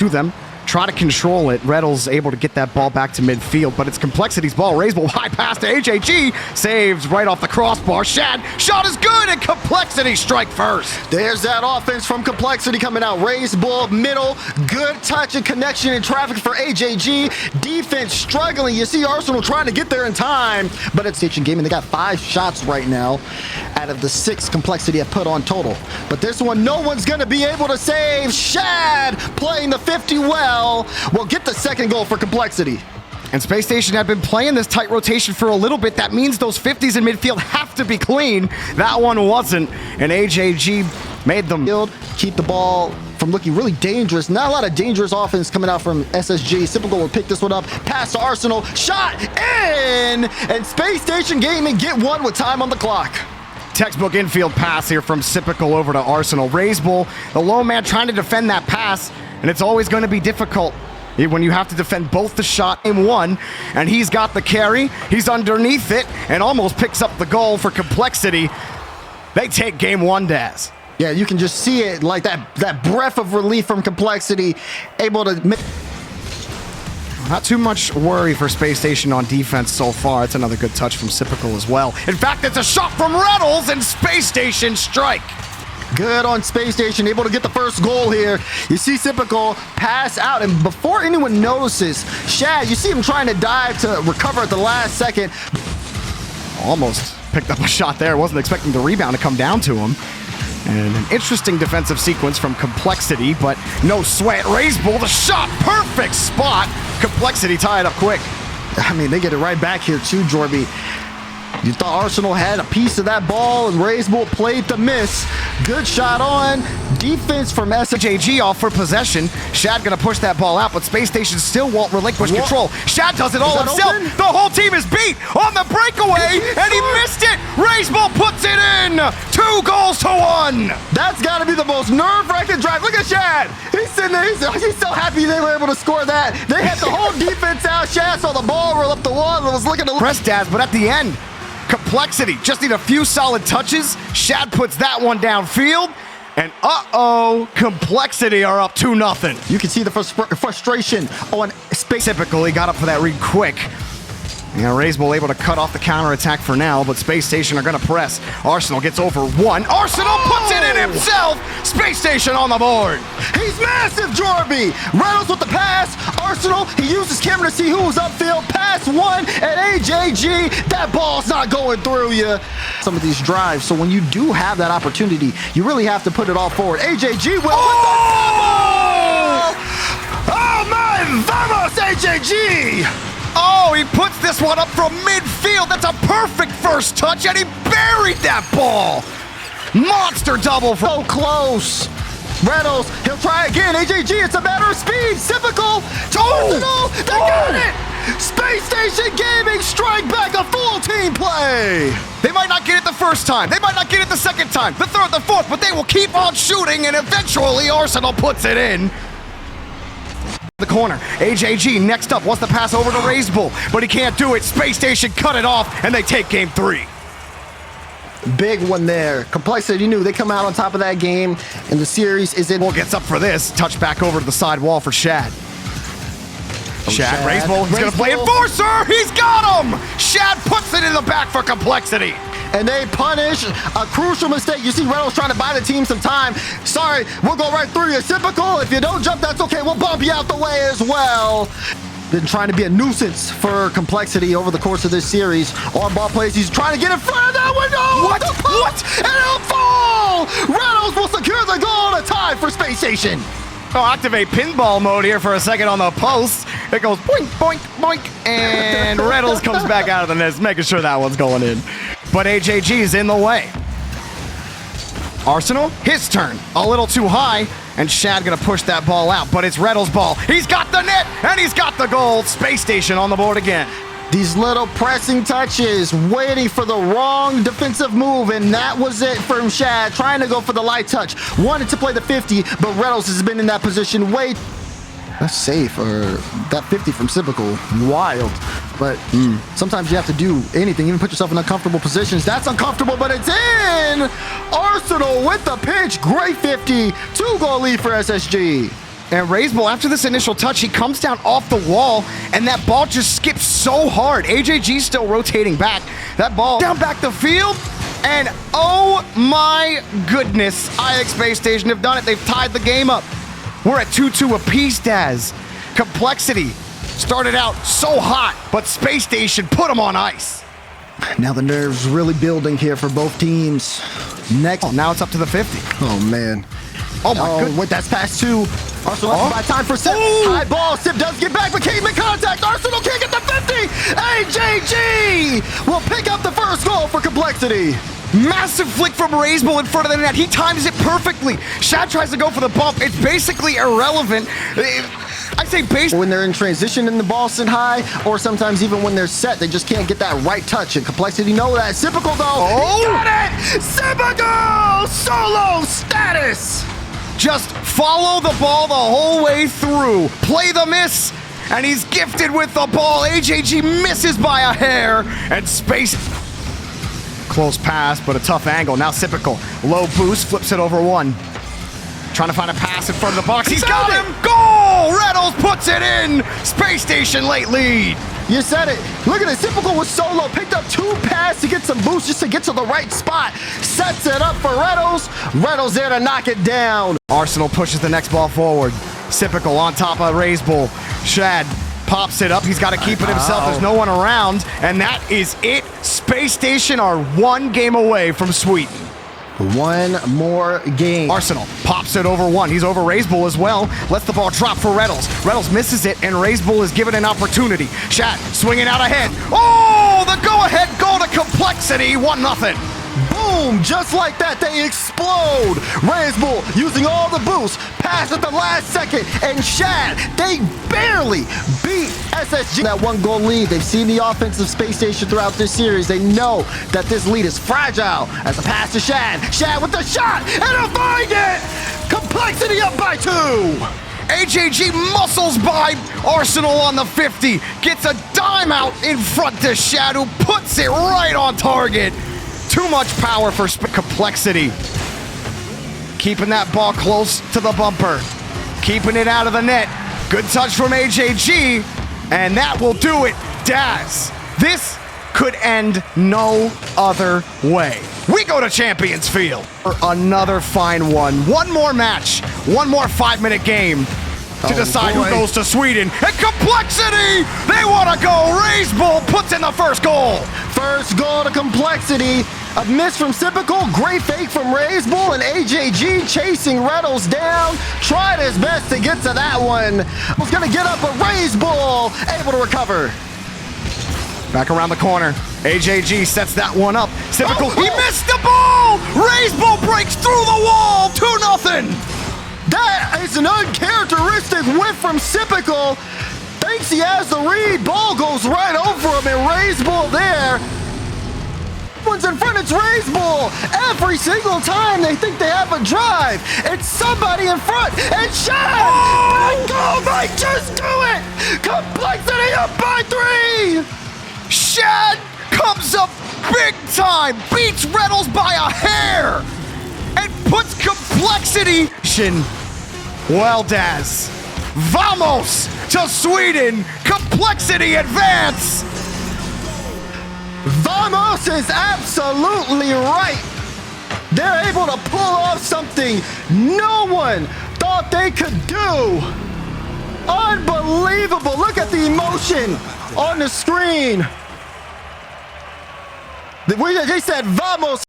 to them. Try to control it. Reddle's able to get that ball back to midfield, but it's Complexity's ball. Raiseball high pass to HAG. Saves right off the crossbar. Shad, shot is good, and Complexity strike first. There's that offense from Complexity coming out. Raiseball, middle, good touch and connection and traffic for HAG. Defense struggling. You see Arsenal trying to get there in time, but it's Station Gaming. They got 5 shots right now out of the 6 Complexity have put on total. But this one, no one's going to be able to save. Shad playing the 50 well. Will get the second goal for Complexity. And Spacestation had been playing this tight rotation for a little bit. That means those 50s in midfield have to be clean. That one wasn't. And HAG made them keep the ball from looking really dangerous. Not a lot of dangerous offense coming out from SSG. Simple will pick this one up. Pass to Arsenal. Shot in! And Spacestation Gaming get one with time on the clock. Textbook infield pass here from Sipical over to Arsenal. Raiseball, the low man trying to defend that pass, and it's always going to be difficult when you have to defend both the shot in one, and he's got the carry. He's underneath it and almost picks up the goal for Complexity. They take game 1, Daz. Yeah, you can just see it, like that breath of relief from Complexity, able to... Not too much worry for Spacestation on defense so far. It's another good touch from Sipical as well. In fact, it's a shot from Reynolds and Spacestation strike. Good on Spacestation, able to get the first goal here. You see Sipical pass out, and before anyone notices, Shad, you see him trying to dive to recover at the last second. Almost picked up a shot there. Wasn't expecting the rebound to come down to him. And an interesting defensive sequence from Complexity, but no sweat. Raiseball, the shot, perfect spot. Complexity tied up quick. I mean, they get it right back here too, Jorby. You thought Arsenal had a piece of that ball, and Raiseball played the miss. Good shot on. Defense from SSG off for possession. Shad gonna push that ball out, but Spacestation still won't relinquish control. Shad does it all himself. Open? The whole team is beat on the breakaway, and he missed it. Raiseball puts it in. 2 goals to 1. That's got to be the most nerve-wracking drive. Look at Shad. He's sitting there. He's so happy they were able to score that. They had the whole defense out. Shad saw the ball roll up the wall and was looking to press Daz, but at the end, Complexity just need a few solid touches. Shad puts that one downfield, and Complexity are up 2-0. You can see the frustration on Space. Typical, he got up for that read quick. Yeah, Raiseball able to cut off the counterattack for now, but Spacestation are going to press. Arsenal gets over 1. Arsenal puts it in himself. Spacestation on the board. He's massive, Jorby. Reynolds with the pass. Arsenal, he uses camera to see who was upfield. Pass 1 at HAG. That ball's not going through you. Some of these drives, so when you do have that opportunity, you really have to put it all forward. HAG will. Oh my, vamos, HAG! Oh, he puts this one up from midfield. That's a perfect first touch, and he buried that ball. Monster double. So close. Reynolds, he'll try again. HAG, it's a matter of speed. Sipical to Arsenal. They got it. Spacestation Gaming strike back, a full team play. They might not get it the first time. They might not get it the second time, the third, the fourth, but they will keep on shooting, and eventually Arsenal puts it in. The corner. HAG next up wants the pass over to Raiseball, but he can't do it. Spacestation cut it off, and they take game 3. Big one there. Complexity knew they come out on top of that game, and the series is in. Gets up for this. Touch back over to the side wall for Shad. Shad, Raiseball, he's going to play Enforcer. He's got him. Shad puts it in the back for Complexity. And they punish a crucial mistake. You see Reynolds trying to buy the team some time. Sorry, we'll go right through you. Typical, if you don't jump, that's okay. We'll bump you out the way as well. Been trying to be a nuisance for Complexity over the course of this series. On ball plays, he's trying to get in front of that window. What? And it'll fall. Reynolds will secure the goal and a tie for Spacestation. Oh, activate pinball mode here for a second on the post. It goes boink, boink, boink, and Reynolds comes back out of the nest, making sure that one's going in. But HAG is in the way. Arsenal, his turn. A little too high, and Shad gonna push that ball out, but it's Reynolds' ball. He's got the net, and he's got the goal. Spacestation on the board again. These little pressing touches, waiting for the wrong defensive move, and that was it from Shad, trying to go for the light touch. Wanted to play the 50, but Reynolds has been in that position way. That's safe, or that 50 from Sipical, wild. But sometimes you have to do anything, even put yourself in uncomfortable positions. That's uncomfortable, but it's in! Arsenal with the pitch, great 50, 2-goal lead for SSG. And Razebull, after this initial touch, he comes down off the wall, and that ball just skips so hard. AJG still rotating back. That ball down back the field, and oh my goodness, IX Spacestation have done it. They've tied the game up. We're at 2-2 apiece, Daz. Complexity started out so hot, but Spacestation put them on ice. Now the nerves really building here for both teams. Next. Oh, now it's up to the 50. Oh, man. Oh, my goodness. Wait, that's past 2. Arsenal by time for Sip. High ball. Sip does get back, but can't make contact. Arsenal can't get the 50. AJG will pick up the first goal for Complexity. Massive flick from Razebull in front of the net. He times it perfectly. Shad tries to go for the bump. It's basically irrelevant. I say when they're in transition and the ball's sent high, or sometimes even when they're set, they just can't get that right touch. And Complexity know that. Sipical though. Oh! He got it! Sipical! Solo status! Just follow the ball the whole way through. Play the miss, and he's gifted with the ball. AJG misses by a hair, and Space... Close pass, but a tough angle. Now Sipical. Low boost, flips it over one. Trying to find a pass in front of the box. He's got him! Goal! Reynolds puts it in! Space Station late lead. You said it. Look at it. Sipical was solo. Picked up 2 passes to get some boost just to get to the right spot. Sets it up for Reynolds. Reynolds there to knock it down. Arsenal pushes the next ball forward. Sipical on top of Razebull. Shad pops it up. He's got to keep it himself. There's no one around. And that is it. Space Station are 1 game away from sweep. 1 more game. Arsenal pops it over one. He's over Razebull as well. Lets the ball drop for Reynolds. Reynolds misses it, and Razebull is given an opportunity. Shad swinging out ahead. Oh, the go-ahead goal to Complexity. 1-0. Boom! Just like that, they explode. Razebull using all the boost. Pass at the last second, and Shad, they barely beat SSG. That 1-goal lead. They've seen the offensive Space Station throughout this series. They know that this lead is fragile. As a pass to Shad. Shad with the shot, and he'll find it! Complexity up by 2. AJG muscles by Arsenal on the 50. Gets a dime out in front to Shad, who puts it right on target. Too much power for Complexity. Keeping that ball close to the bumper. Keeping it out of the net. Good touch from AJG. And that will do it. Daz, this could end no other way. We go to Champions Field for another fine one. One more match. One more 5-minute game to decide who goes to Sweden. And Complexity, they want to go. Razebull puts in the first goal. First goal to Complexity. A miss from Sipical, great fake from Razebull, and AJG chasing Reynolds down. Tried his best to get to that one. Was gonna get up, but Razebull able to recover. Back around the corner. AJG sets that one up. Sipical, he missed the ball! Razebull breaks through the wall, 2-0. That is an uncharacteristic whiff from Sipical. Thinks he has the read. Ball goes right over him, and Razebull there. One's in front, it's Razebull. Every single time they think they have a drive, it's somebody in front. And Shad! Oh! Goal, they just do it! Complexity up by 3! Shad comes up big time, beats Reynolds by a hair, and puts Complexity. Well, Daz, vamos to Sweden. Complexity advance. Vamos is absolutely right. They're able to pull off something no one thought they could do. Unbelievable. Look at the emotion on the screen. They said vamos.